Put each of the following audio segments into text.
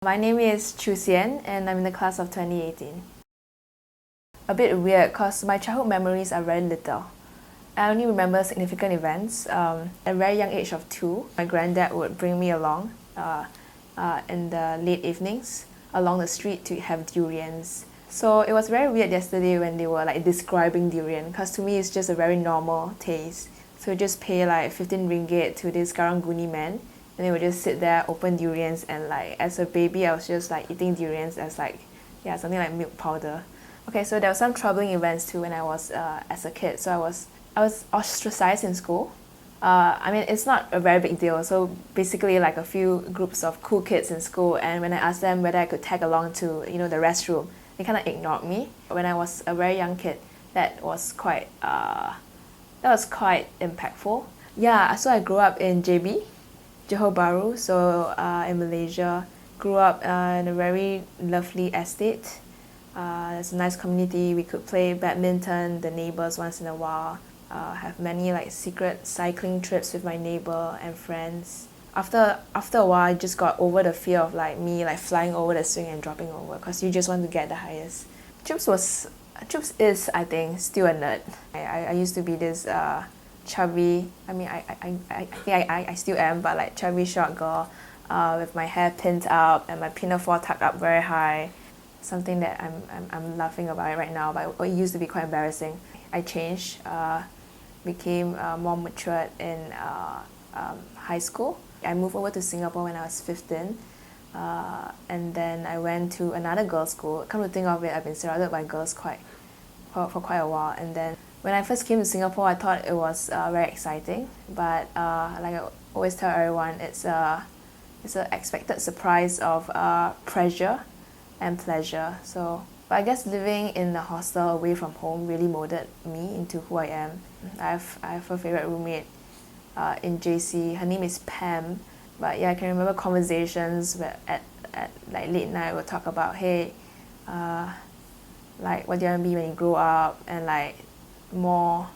My name is Chu Hsien and I'm in the class of 2018. A bit weird because my childhood memories are very little. I only remember significant events. At a very young age of 2, my granddad would bring me along in the late evenings along the street to have durians. So it was very weird yesterday when they were describing durian, because to me it's just a very normal taste. So just pay 15 ringgit to this Karang-Guni man, and they would just sit there, open durians, and as a baby I was just eating durians as something like milk powder. Okay, so there were some troubling events too when I was as a kid. So I was ostracized in school. I mean, it's not a very big deal. So basically a few groups of cool kids in school, and when I asked them whether I could tag along to the restroom, they kind of ignored me. When I was a very young kid, that was quite impactful. Yeah, so I grew up in JB, Johor Bahru, so in Malaysia. Grew up in a very lovely estate. There's a nice community. We could play badminton, the neighbors once in a while. Have many secret cycling trips with my neighbor and friends. After a while, I just got over the fear of me flying over the swing and dropping over, because you just want to get the highest. Chups is, I think, still a nerd. I used to be this chubby, I still am, but chubby short girl with my hair pinned up and my pinafore tucked up very high. Something that I'm laughing about it right now, but it used to be quite embarrassing. I changed, became more matured in high school. I moved over to Singapore when I was 15, and then I went to another girls' school. Come to think of it, I've been surrounded by girls for quite a while. And then when I first came to Singapore, I thought it was very exciting, but like I always tell everyone, it's an expected surprise of pressure and pleasure. But I guess living in the hostel away from home really molded me into who I am. I have a favorite roommate in JC. Her name is Pam. But yeah, I can remember conversations where at late night we'll talk about, hey, what do you want to be when you grow up, and more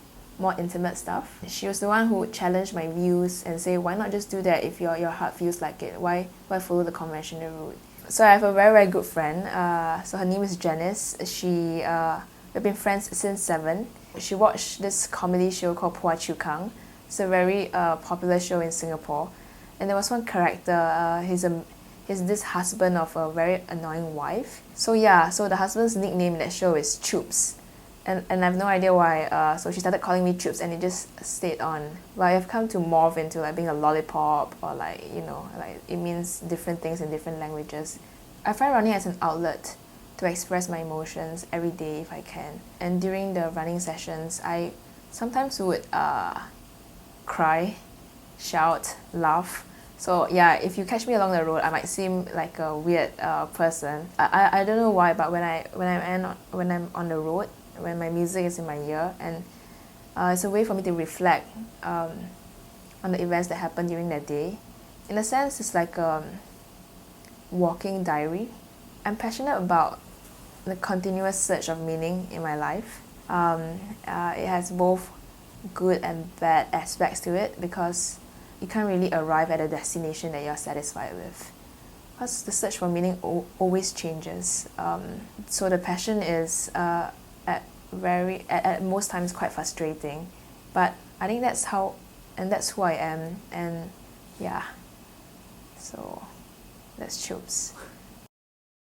intimate stuff. She was the one who would challenge my views and say, why not just do that if your heart feels like it? Why follow the conventional route? So I have a very, very good friend. So her name is Janice. We've been friends since 7. She watched this comedy show called Phua Chu Kang. It's a very popular show in Singapore. And there was one character, he's this husband of a very annoying wife. So yeah, so the husband's nickname in that show is Chups. And I have no idea why, so she started calling me Chups, and it just stayed on. But I've come to morph into being a lollipop, or it means different things in different languages. I find running as an outlet to express my emotions every day if I can. And during the running sessions, I sometimes would cry, shout, laugh. So yeah, if you catch me along the road, I might seem like a weird person. I don't know why, but when I'm on the road, when my music is in my ear, and it's a way for me to reflect on the events that happened during that day. In a sense, it's like a walking diary. I'm passionate about the continuous search of meaning in my life. It has both good and bad aspects to it, because you can't really arrive at a destination that you're satisfied with, because the search for meaning always changes. So the passion is at most times quite frustrating, but I think that's who I am, and yeah, so that's Chups.